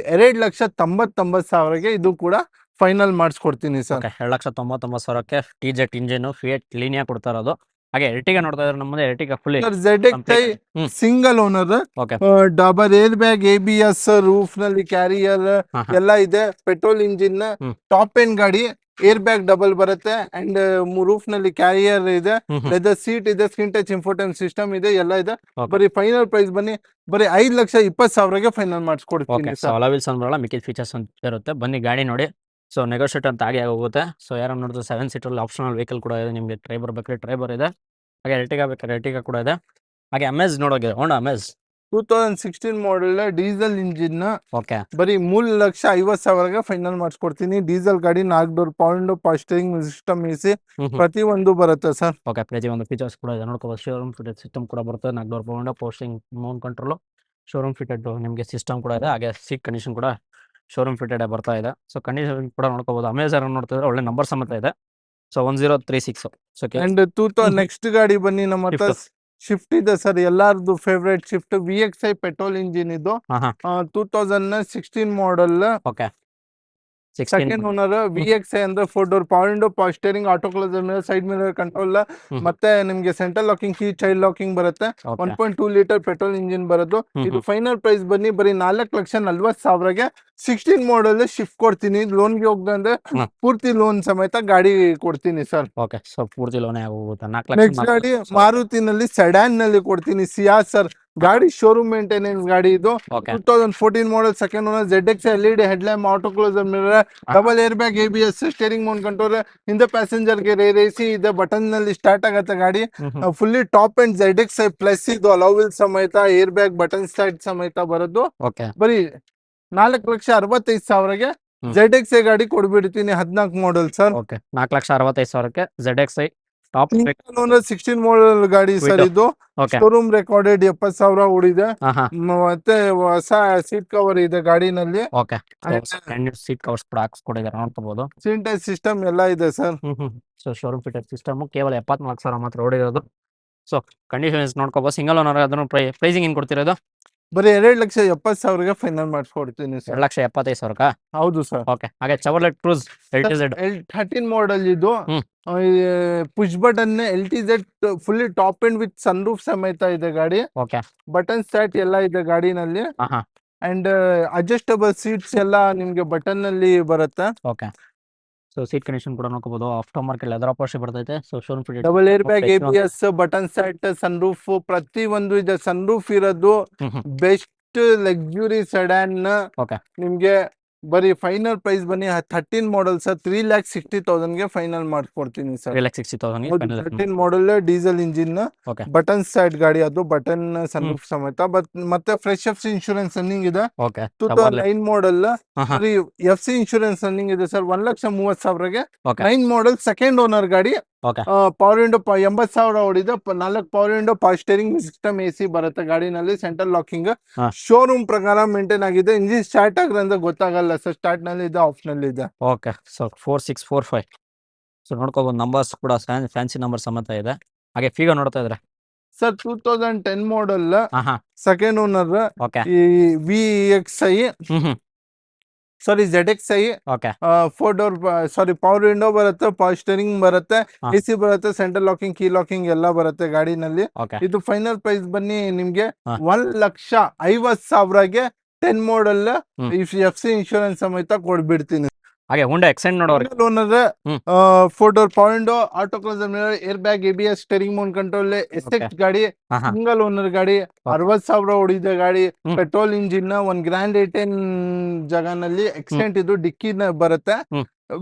2,99,000ಗೆ ಇದು ಕೂಡ ಫೈನಲ್ ಮಾಡಿಸ್ಕೊಡ್ತೀನಿ ಸರ್
ಓಕೆ. 2,99,000ಕ್ಕೆ TZ ಇಂಜಿನ್ ಫಿಯಟ್ ಲೀನಿಯಾ ಕೊಡ್ತಾ ಇರೋದು. ಹಾಗೆ ಎರ್ಟಿಗ ನೋಡ್ತಾ ಇದ್ರೆ ನಮ್ಮದೇ Ertiga fully
ZXi
hmm.
Single owner
okay.
Double air bag ABS roof ನಲ್ಲಿ ಕ್ಯಾರಿಯರ್
ಹಾ ಹಾ.
ಎಲ್ಲ ಇದೆ petrol engine
hmm.
Top end ಗಾಡಿ ಏರ್ ಬ್ಯಾಗ್ ಡಬಲ್ ಬರುತ್ತೆ ಅಂಡ್ ರೂಫ್ ನಲ್ಲಿ ಕ್ಯಾರಿಯರ್ ಇದೆ
ಹ್ಮ್ ಹ್ಮ್.
ಲೆದರ್ ಸೀಟ್ ಇದೆ ಸ್ಕ್ರೀನ್ ಟಚ್ ಇನ್ಫೋಟೈನ್ ಸಿಸ್ಟಮ್ ಇದೆ ಎಲ್ಲ ಇದೆ
Okay.
ಬರೀ ಫೈನಲ್ ಪ್ರೈಸ್ ಬನ್ನಿ ಬರೀ 5,20,000ಗೆ ಫೈನಲ್
ಓಕೆ.
ಮಾಡಿಸ್ಕೊಡ್ತೀನಿ
ಸೊ
ಸರ್
ಅಲವಿಲ್ಸ್ ಅಂದ್ರಲ್ಲ ಮಿಕ್ಕಿದ ಫೀಚರ್ಸ್ ಅಂತ ಇರುತ್ತೆ. ಬನ್ನಿ ಗಾಡಿ ನೋಡಿ. ಸೊ ನೆಗೋಷಿಯೇಟ್ ಅಂತ ಆಗಿ ಹೋಗುತ್ತೆ. ಸೊ ಯಾರು ನೋಡಿದ್ರೆ 7 ಸೀಟರ್ ಆಪ್ಷನಲ್ ವೆಹಿಕಲ್ ಕೂಡ ಇದೆ. ನಿಮಗೆ ಟ್ರೈಬರ್ ಬೇಕಾದ್ರೆ ಟ್ರೈಬರ್ ಇದೆ. ಹಾಗೆ ಎರ್ಟಿಗ ಬೇಕಾದ್ರೆ ಎರ್ಟಿಗ ಕೂಡ ಇದೆ. ಹಾಗೆ ಅಮೇಜ್ ನೋಡೋಕೆ ಹೋಂಡಾ ಅಮೇಜ್
2016 ಮಾಡಲ್ ಡೀಸೆಲ್ ಇಂಜಿನ್
ಓಕೆ.
ಬರೀ 3,50,000ಗೆ ಫೈನಲ್ ಮಾಡಿಸ್ಕೊಡ್ತೀನಿ ಡೀಸೆಲ್ ಗಾಡಿ 4 ಡೋರ್ ಪೌಂಡ್ ಪಾಸ್ಟರಿಂಗ್ ಸಿಸ್ಟಮ್ AC
ಹ್ಮ್ ಹ್ಮ್.
ಪ್ರತಿ ಒಂದು ಬರುತ್ತೆ ಸರ್
ಓಕೆ. ಪ್ರತಿಯೊಂದು ಫೀಚರ್ಸ್ ಕೂಡ ಇದೆ ನೋಡ್ಕೋಬೋದು. ಶೋರೂಮ್ ಫಿಟೆಡ್ ಸಿಸ್ಟಮ್ ಕೂಡ ಬರುತ್ತೆ. 4 door power posting Mount control showroom fitted ನಿಮಗೆ ಸಿಸ್ಟಮ್ ಕೂಡ ಇದೆ. ಹಾಗೆ ಸೀಟ್ ಕಂಡೀಷನ್ ಕೂಡ ಶೋರೂಮ್ ಫಿಟೆಡ್ ಬರ್ತಾ ಇದೆ. ಸೊ ಕಂಡೀಷನ್ ಕೂಡ ನೋಡ್ಕೋಬೋದು. ಅಮೆಜಾನ್ ನೋಡ್ತಿದ್ರೆ ಒಳ್ಳೆ ನಂಬರ್ ಸಮೇತ ಇದೆ. ಸೊ 1036. ಸೊ
ಅಂಡ್ ನೆಕ್ಸ್ಟ್ ಗಾಡಿ ಬನ್ನಿ ನಮ್ಮ ಹತ್ರ
Swift.
ಶಿಫ್ಟ್ ಇದೆ ಸರ್, ಎಲ್ಲಾರ್ದು favourite Swift VXI petrol engine ಇದು.
ಹಾ ಹಾ
2016 model,
okay
second owner. VXI ಅಂದ್ರೆ 4 door power window, power steering, auto closer mirror, side mirror control, ಮತ್ತೆ ನಿಮ್ಗೆ central locking key, child locking ಬರುತ್ತೆ. 1.2 ಲೀಟರ್ ಪೆಟ್ರೋಲ್ ಇಂಜಿನ್ ಬರೋದು. ಇದು ಫೈನಲ್ ಪ್ರೈಸ್ ಬನ್ನಿ ಬರೀ 4,40,000ಗೆ 16 ಮಾಡಲ್ ಶಿಫ್ಟ್ ಕೊಡ್ತೀನಿ. ಲೋನ್ಗೆ ಹೋಗ್ದಂದ್ರೆ ಪೂರ್ತಿ ಲೋನ್ ಸಮೇತ ಗಾಡಿ ಕೊಡ್ತೀನಿ ಸರ್.
ಓಕೆ ಸೊ ಪೂರ್ತಿ ಲೋನೇ ಆಗೋಗುತ್ತೆ 4
ನೆಕ್ಸ್ಟ್
ಲಕ್ಷ.
ಗಾಡಿ ಮಾರುತಿನಲ್ಲಿ ಸೆಡಾನ್ ನಲ್ಲಿ ಕೊಡ್ತೀನಿ. ಸಿಯಾಸ್ ಸರ್, ಗಾಡಿ ಶೋರೂಮ್ ಮೇಂಟೆನೆನ್ಸ್ ಗಾಡಿ ಇದು.
Okay
2014 model, second owner. ZX LED headlamp, auto closer mirror, double air bag, ABS, steering mount control, ಹಿಂದೆ ಪ್ಯಾಸೆಂಜರ್ ಗೆ ರೇರ್ AC ಇದೆ, ಬಟನ್ ನಲ್ಲಿ ಸ್ಟಾರ್ಟ್ ಆಗತ್ತೆ ಗಾಡಿ. Fully top and ZX plus ಇದು, ಅಲೋವಿಲ್ ಸಮೇತ, ಏರ್ ಬ್ಯಾಗ್, ಬಟನ್ ಸ್ಟಾರ್ಟ್ ಸಮೇತ ಬರೋದು.
ಓಕೆ
ಬರೀ 4,65,000ಗೆ ZX ಗಾಡಿ ಕೊಡ್ಬಿಡ್ತೀನಿ. 14 ಮಾಡಲ್ ಸರ್.
ಓಕೆ 4,65,000ಕ್ಕೆ ZXi ಟಾಪ್.
16 ಮಾಡಲ್ ಗಾಡಿ ಸರ್ ಇದು.
ಓಕೆ
ಶೋರೂಮ್ ರೆಕಾರ್ಡೆಡ್ 70,000 ಓಡಿದೆ.
ಹಾ ಹಾ
ಮತ್ತೆ ಹೊಸ ಸೀಟ್ ಕವರ್ ಇದೆ ಗಾಡಿನಲ್ಲಿ.
ಓಕೆ ಸೀಟ್ ಕವರ್ಸ್ ಕೂಡ ಹಾಕ್ಸ್ಕೊಟ್ಟಿದ್ದಾರೆ ನೋಡ್ಕೋಬಹುದು.
ಸಿಂಟೆಕ್ಸ್ ಸಿಸ್ಟಮ್ ಎಲ್ಲ ಇದೆ sir.
So showroom fitted system ಕೇವಲ 74,000 ಮಾತ್ರ ಓಡಿರೋದು. ಸೊ ಕಂಡೀಷನ್ಸ್ ನೋಡ್ಕೋಬಹುದು. ಸಿಂಗಲ್ ಓನರ್ ಅದನ್ನು ಪ್ರೈಸಿಂಗ್ ಏನು ಕೊಡ್ತಿರೋದು?
ಬರೀ 2,70,000ಗೆ ಫೈನಲ್ ಮಾಡಿಸ್ಕೊಡ್ತೀನಿ ಸರ್.
2,75,000.
ಹೌದು ಸರ್.
ಓಕೆ ಹಾಗೆ ಚವರ್ಲೆಟ್ ಕ್ರೂಸ್ LTZ
13 ಮಾಡಲ್ ಇದು. Push button LTZ fully top and with sun roof ಸಮೇತ ಇದೆ ಗಾಡಿ.
ಓಕೆ
ಬಟನ್ ಸ್ಟಾರ್ಟ್ ಎಲ್ಲ ಇದೆ ಗಾಡಿನಲ್ಲಿ.
ಹಾ
ಅಂಡ್ ಅಡ್ಜಸ್ಟಬಲ್ ಸೀಟ್ಸ್ ಎಲ್ಲ ನಿಮ್ಗೆ ಬಟನ್ ನಲ್ಲಿ ಬರುತ್ತೆ.
ಓಕೆ ಸೊ ಸೀಟ್ ಕಂಡೀಷನ್ ಕೂಡ ನೋಡ್ಕೋಬಹುದು. ಆಫ್ಟರ್ ಮಾರ್ಕೆಟ್ ಲೆದರ್ ಅಪಾರ್ಚಿ ಬರ್ತೈತೆ. So showroom fitted
double air bag, ABS, button start, sun roof ಪ್ರತಿ ಒಂದು ಇದೆ. ಸನ್ ರೂಫ್ ಇರೋದು ಬೆಸ್ಟ್ ಲಕ್ಸುರಿ ಸೆಡಾನ್.
ಓಕೆ
ನಿಮ್ಗೆ ಬರೀ ಫೈನಲ್ ಪ್ರೈಸ್ ಬನ್ನಿ 13 ಮಾಡಲ್ ಸರ್, 3,60,000ಗೆ ಫೈನಲ್ ಮಾಡ್ಕೊಡ್ತೀನಿ sir.
3,60,000
13 model diesel engine,
okay
button start ಗಾಡಿ ಅದು, ಬಟನ್ ಸನ್ ರೂಫ್ ಸಮೇತ. ಮತ್ತೆ ಫ್ರೆಶ್ FC ಇನ್ಶೂರೆನ್ಸ್ ರನ್ನಿಂಗ್ ಇದೆ.
Okay
2009 model FC insurance running ಇದೆ ಸರ್. 1,30,000ಗೆ
ಓಕೆ
9 ಮಾಡಲ್ ಸೆಕೆಂಡ್ ಓನರ್ ಗಾಡಿ.
ಓಕೆ
ಪವರ್ ವಿಂಡೋ 80,000 ಓಡಿದೆ. 4 power window, power steering system, AC ಬರುತ್ತೆ ಗಾಡಿನಲ್ಲಿ. ಸೆಂಟ್ರಲ್ ಲಾಕಿಂಗ್
ಹಾ.
ಶೋರೂಮ್ ಪ್ರಕಾರ ಮೇಂಟೈನ್ ಆಗಿದೆ. ಇಂಜಿನ್ ಸ್ಟಾರ್ಟ್ ಆಗ್ರೆ ಗೊತ್ತಾಗಲ್ಲ ಸರ್, ಸ್ಟಾರ್ಟ್ ನಲ್ಲಿ ಇದೆ, ಆಫ್ ನಲ್ಲಿ ಇದೆ.
Okay so 4645. ಸೊ ನೋಡ್ಕೋಬಹುದು. ನಂಬರ್ಸ್ ಕೂಡ ಫ್ಯಾನ್ಸಿ ನಂಬರ್ ಸಮೇತ ಇದೆ. ಹಾಗೆ ಫೀಗ ನೋಡ್ತಾ ಇದ್ರೆ
ಸರ್ 2010 ಮಾಡಲ್,
ಹಾ
ಸೆಕೆಂಡ್ ಓನರ್.
ಓಕೆ
ಈ VXI ಸಾರಿ ZXI
okay
4 door power window ಬರುತ್ತೆ, ಪವರ್ ಸ್ಟೇರಿಂಗ್ ಬರುತ್ತೆ,
ಹಾ.
AC ಬರುತ್ತೆ, ಸೆಂಟ್ರಲ್ ಲಾಕಿಂಗ್, ಕೀ ಲಾಕಿಂಗ್ ಎಲ್ಲ ಬರುತ್ತೆ ಗಾಡಿನಲ್ಲಿ.
ಓಕೆ
ಇದು ಫೈನಲ್ ಪ್ರೈಸ್ ಬನ್ನಿ ನಿಮ್ಗೆ
ಹಾ.
1,50,000ಗೆ 10 ಮಾಡಲ್ FC ಇನ್ಶೂರೆನ್ಸ್ ಸಮೇತ ಕೊಡ್ಬಿಡ್ತೀನಿ.
ಹಾಗೆ ಹುಂಡಾ ಎಕ್ಸೆಂಟ್ ನೋಡೋರಿಗೆ
owner, 4 door power window, auto closer mirror, air bag, ABS, steering mount control, SX ಗಾಡಿ,
ಹಾ ಹಾ
ಸಿಂಗಲ್ ಓನರ್ ಗಾಡಿ. 60,000 ಓಡಿದೆ ಗಾಡಿ. ಪೆಟ್ರೋಲ್ ಇಂಜಿನ್, ಒಂದ್ ಗ್ರ್ಯಾಂಡ್ 18 ಜಾಗನಲ್ಲಿ ಎಕ್ಸ್ಟೆಂಟ್ ಇದು ಡಿಕ್ಕಿನ ಬರುತ್ತೆ.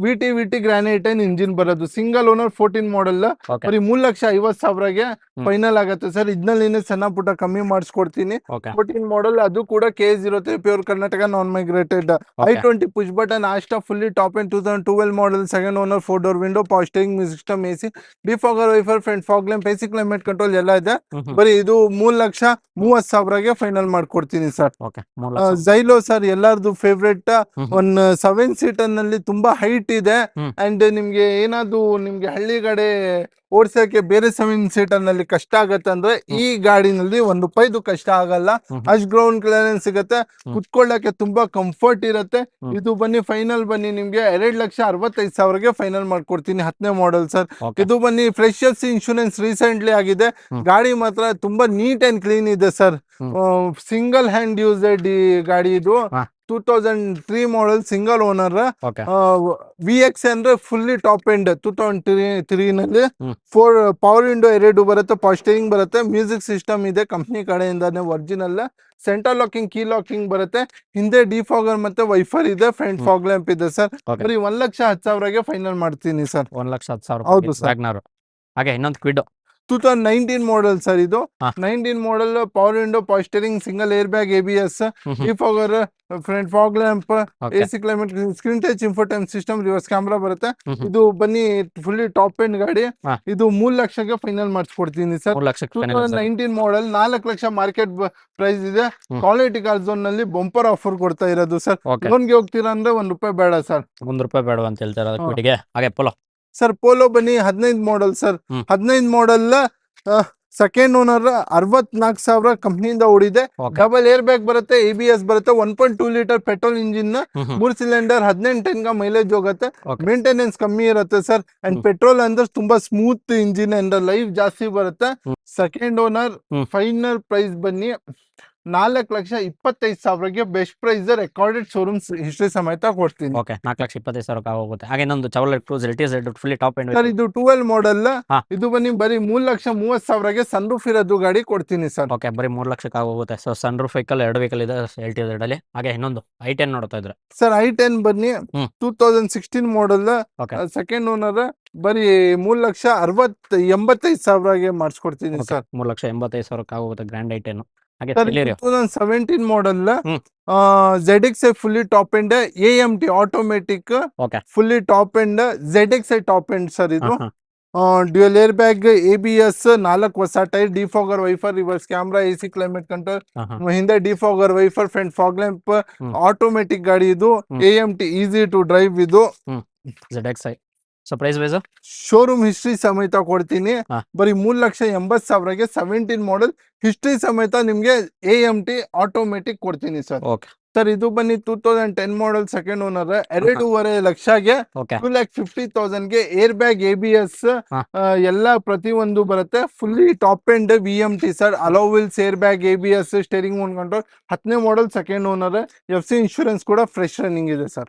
VT ಗ್ರಾನೈಟ್ ಇಂಜಿನ್ ಬರೋದು. ಸಿಂಗಲ್ ಓನರ್ 14 ಮಾಡಲ್,
ಓಕೆ
ಬರೀ 3,50,000ಗೆ ಫೈನಲ್ ಆಗತ್ತೆ ಸರ್. ಇದ್ನಲ್ಲಿ ಸಣ್ಣ ಪುಟ್ಟ ಕಮ್ಮಿ ಮಾಡಿಸ್ಕೊಡ್ತೀನಿ.
ಓಕೆ
14 ಮಾಡಲ್, ಅದು ಕೂಡ KS03 pure Karnataka non migrated. i20 push button, Asta fully top and 2012 model, second owner, 4 door window, power steering music system, AC, defogger, wiper, front fog lamp, basic climate control ಎಲ್ಲ ಇದೆ. ಬರೀ ಇದು 3,30,000ಗೆ final ಮಾಡ್ಕೊಡ್ತೀನಿ sir.
Okay
ಜೈಲೋ sir, ಎಲ್ಲಾರ್ದು favourite. ಒಂದ್ 7 seater ನಲ್ಲಿ ತುಂಬಾ height ಇದೆ. ಅಂಡ್ ನಿಮ್ಗೆ ಏನಾದ್ರು ನಿಮ್ಗೆ ಹಳ್ಳಿ ಕಡೆ ಓಡ್ಸಕ್ಕೆ ಬೇರೆ 7 ಸೀಟರ್ ನಲ್ಲಿ ಕಷ್ಟ ಆಗತ್ತೆ ಅಂದ್ರೆ ಈ ಗಾಡಿನಲ್ಲಿ ₹1 ಕಷ್ಟ ಆಗಲ್ಲ. ಅಷ್ಟು ಗ್ರೌಂಡ್ ಕ್ಲಿಯರೆನ್ಸ್ ಸಿಗತ್ತೆ, ಕುತ್ಕೊಳ್ಳಕ್ಕೆ ತುಂಬಾ ಕಂಫರ್ಟ್ ಇರತ್ತೆ. ಇದು ಬನ್ನಿ ಫೈನಲ್ ಬನ್ನಿ ನಿಮ್ಗೆ 2,65,000ಗೆ ಫೈನಲ್ ಮಾಡ್ಕೊಡ್ತೀನಿ. 10ನೇ ಮಾಡಲ್ ಸರ್. ಇದು ಬನ್ನಿ ಫ್ರೆಶ್ FC ಇನ್ಶೂರೆನ್ಸ್ ರೀಸೆಂಟ್ಲಿ ಆಗಿದೆ. ಗಾಡಿ ಮಾತ್ರ ತುಂಬಾ ನೀಟ್ ಅಂಡ್ ಕ್ಲೀನ್ ಇದೆ ಸರ್. ಸಿಂಗಲ್ ಹ್ಯಾಂಡ್ ಯೂಸೆಡ್ ಈ ಗಾಡಿ ಇದು. 2003 ಮಾಡಲ್, ಸಿಂಗಲ್ ಓನರ್. VXI ಅಂದ್ರೆ ಫುಲ್ಲಿ ಟಾಪ್ ಎಂಡ್. 2003 ನಲ್ಲಿ 4 ಪವರ್ ವಿಂಡೋ 2 ಬರುತ್ತೆ, ಪವರ್ ಸ್ಟೇರಿಂಗ್ ಬರುತ್ತೆ, ಮ್ಯೂಸಿಕ್ ಸಿಸ್ಟಮ್ ಇದೆ ಕಂಪ್ನಿ ಕಡೆಯಿಂದಾನೆ original. Central locking, key locking ಬರುತ್ತೆ. ಹಿಂದೆ ಡಿಫಾಗರ್ ಮತ್ತೆ ವೈಫರ್ ಇದೆ, ಫ್ರಂಟ್ ಫಾಗ್ ಲ್ಯಾಂಪ್ ಇದೆ ಸರ್. ಬರೀ 1,10,000ಗೆ ಫೈನಲ್ ಮಾಡ್ತೀನಿ ಸರ್.
1,10,000.
ಹೌದು ಸರ್.
ಹಾಗೆ ಇನ್ನೊಂದು ಕ್ವಿಡ್
2019 ಮಾಡಲ್ ಸರ್ ಇದು. 19 model, power window, power steering, single air bag, ABS, defogger, front fog lamp, AC climate, screen touch infotainment system, reverse camera ಬರುತ್ತೆ. ಇದು ಬನ್ನಿ ಫುಲ್ಲಿ ಟಾಪ್ ಎಂಡ್ ಗಾಡಿ. ಇದು 3,00,000ಗೆ ಫೈನಲ್ ಮಾಡಿಸ್ಕೊಡ್ತೀನಿ ಸರ್. 2019 ಮಾಡಲ್, 4,00,000 ಮಾರ್ಕೆಟ್ ಪ್ರೈಸ್ ಇದೆ. Quality car zone ನಲ್ಲಿ bumper offer ಕೊಡ್ತಾ ಇರೋದು ಸರ್. ಲೋನ್ಗೆ ಹೋಗ್ತೀರಾ ಅಂದ್ರೆ ₹1 ಬೇಡ ಸರ್.
₹1 ಬೇಡ ಅಂತ ಹೇಳ್ತಾರೆ ಕ್ವಿಡ್ಗೆ. ಹಾಗೆ ಪೋಲೋ
ಸರ್, ಪೋಲೋ ಬನ್ನಿ 15 ಮಾಡಲ್ ಸರ್. 15 ಮಾಡಲ್ ಸೆಕೆಂಡ್ ಓನರ್ 64,000 ಕಂಪ್ನಿಯಿಂದ ಓಡಿದೆ.
ಓಕೆ
ಡಬಲ್ ಏರ್ ಬ್ಯಾಗ್ ಬರುತ್ತೆ, ABS ಬರುತ್ತೆ, 1.2 litre petrol engine, 3 cylinder, 18 ton mileage ಹೋಗುತ್ತೆ.
Okay.
ಮೇಂಟೆನೆನ್ಸ್ ಕಮ್ಮಿ ಇರುತ್ತೆ ಸರ್. ಅಂಡ್ ಪೆಟ್ರೋಲ್ ಅಂದ್ರೆ ತುಂಬಾ ಸ್ಮೂತ್ ಇಂಜಿನ್ ಅಂಡ್ ಲೈಫ್ ಜಾಸ್ತಿ ಬರುತ್ತೆ. ಸೆಕೆಂಡ್ ಓನರ್ ಫೈನಲ್ ಪ್ರೈಸ್ ಬನ್ನಿ 4,25,000ಗೆ best price recorded showroom history ಸಮೇತ ಕೊಡ್ತೀನಿ.
ಓಕೆ 4,25,000 ಹೋಗುತ್ತೆ. ಹಾಗೆ ಇನ್ನೊಂದು Chevrolet Cruze LTZ fully top end
sir ಇದು 12 ಮಾಡೆಲ್.
ಹಾ.
ಇದು ಬನ್ನಿ ಬರೀ 3,30,000ಗೆ ಸನ್ರೂಫ್ ಇರೋದು ಗಾಡಿ ಕೊಡ್ತೀನಿ ಸರ್.
ಓಕೆ ಬರೀ 3 ಲಕ್ಷಕ್ಕೆ ಹೋಗುತ್ತೆ. So sun roof vehicle 2 vehicle ಇದೆ LTZ ಅಲ್ಲಿ. ಹಾಗೆ ಇನ್ನೊಂದು i10 ನೋಡ್ತಾ ಇದ್ರೆ
ಸರ್ i10 ಬನ್ನಿ 2016 ಮಾಡೆಲ್.
ಓಕೆ
ಸೆಕೆಂಡ್ ಓನರ್ ಬರೀ 3,85,000ಗೆ ಮಾಡಿಸ್ಕೊಡ್ತೀನಿ ಸರ್.
3,85,000 ಹೋಗುತ್ತೆ ಗ್ರ್ಯಾಂಡ್ i10. ಹಾಗೆ
sir
Celerio
2017 model.
Hmm.
ZXi fully top end, AMT automatic
okay
fully top end, ZXi top end sir ಇದು. ಡ್ಯೂಯಲ್ ಏರ್ ಬ್ಯಾಗ್, ABS, 4 ಹೊಸ tyre, defogger wiper, reverse camera, AC climate control, ಹಿಂದೆ defogger wiper, front fog lamp, automatic ಗಾಡಿ ಇದು. AMT easy to drive ಇದು.
ZXi. So price wise
showroom history ಸಮೇತ ಕೊಡ್ತೀನಿ.
ಹಾ.
ಬರೀ 3,80,000ಗೆ 17 ಮಾಡೆಲ್ ಹಿಸ್ಟ್ರಿ ಸಮೇತ ನಿಮ್ಗೆ AMT ಆಟೋಮೆಟಿಕ್ ಕೊಡ್ತೀನಿ ಸರ್.
ಓಕೆ
ಸರ್ ಇದು ಬನ್ನಿ 2010 ಮಾಡೆಲ್ ಸೆಕೆಂಡ್ ಓನರ್ 2.5 ಲಕ್ಷಗೆ
ಓಕೆ
2,50,000ಗೆ ಏರ್ ಬ್ಯಾಗ್, ABS
ಹಾ.
ಎಲ್ಲ ಪ್ರತಿಯೊಂದು ಬರುತ್ತೆ. Fully top end VMT sir. Alloy wheels, air bag, ABS, steering mount control. 10ನೇ model second owner. FC insurance ಕೂಡ ಫ್ರೆಶ್ ರನ್ನಿಂಗ್ ಇದೆ ಸರ್.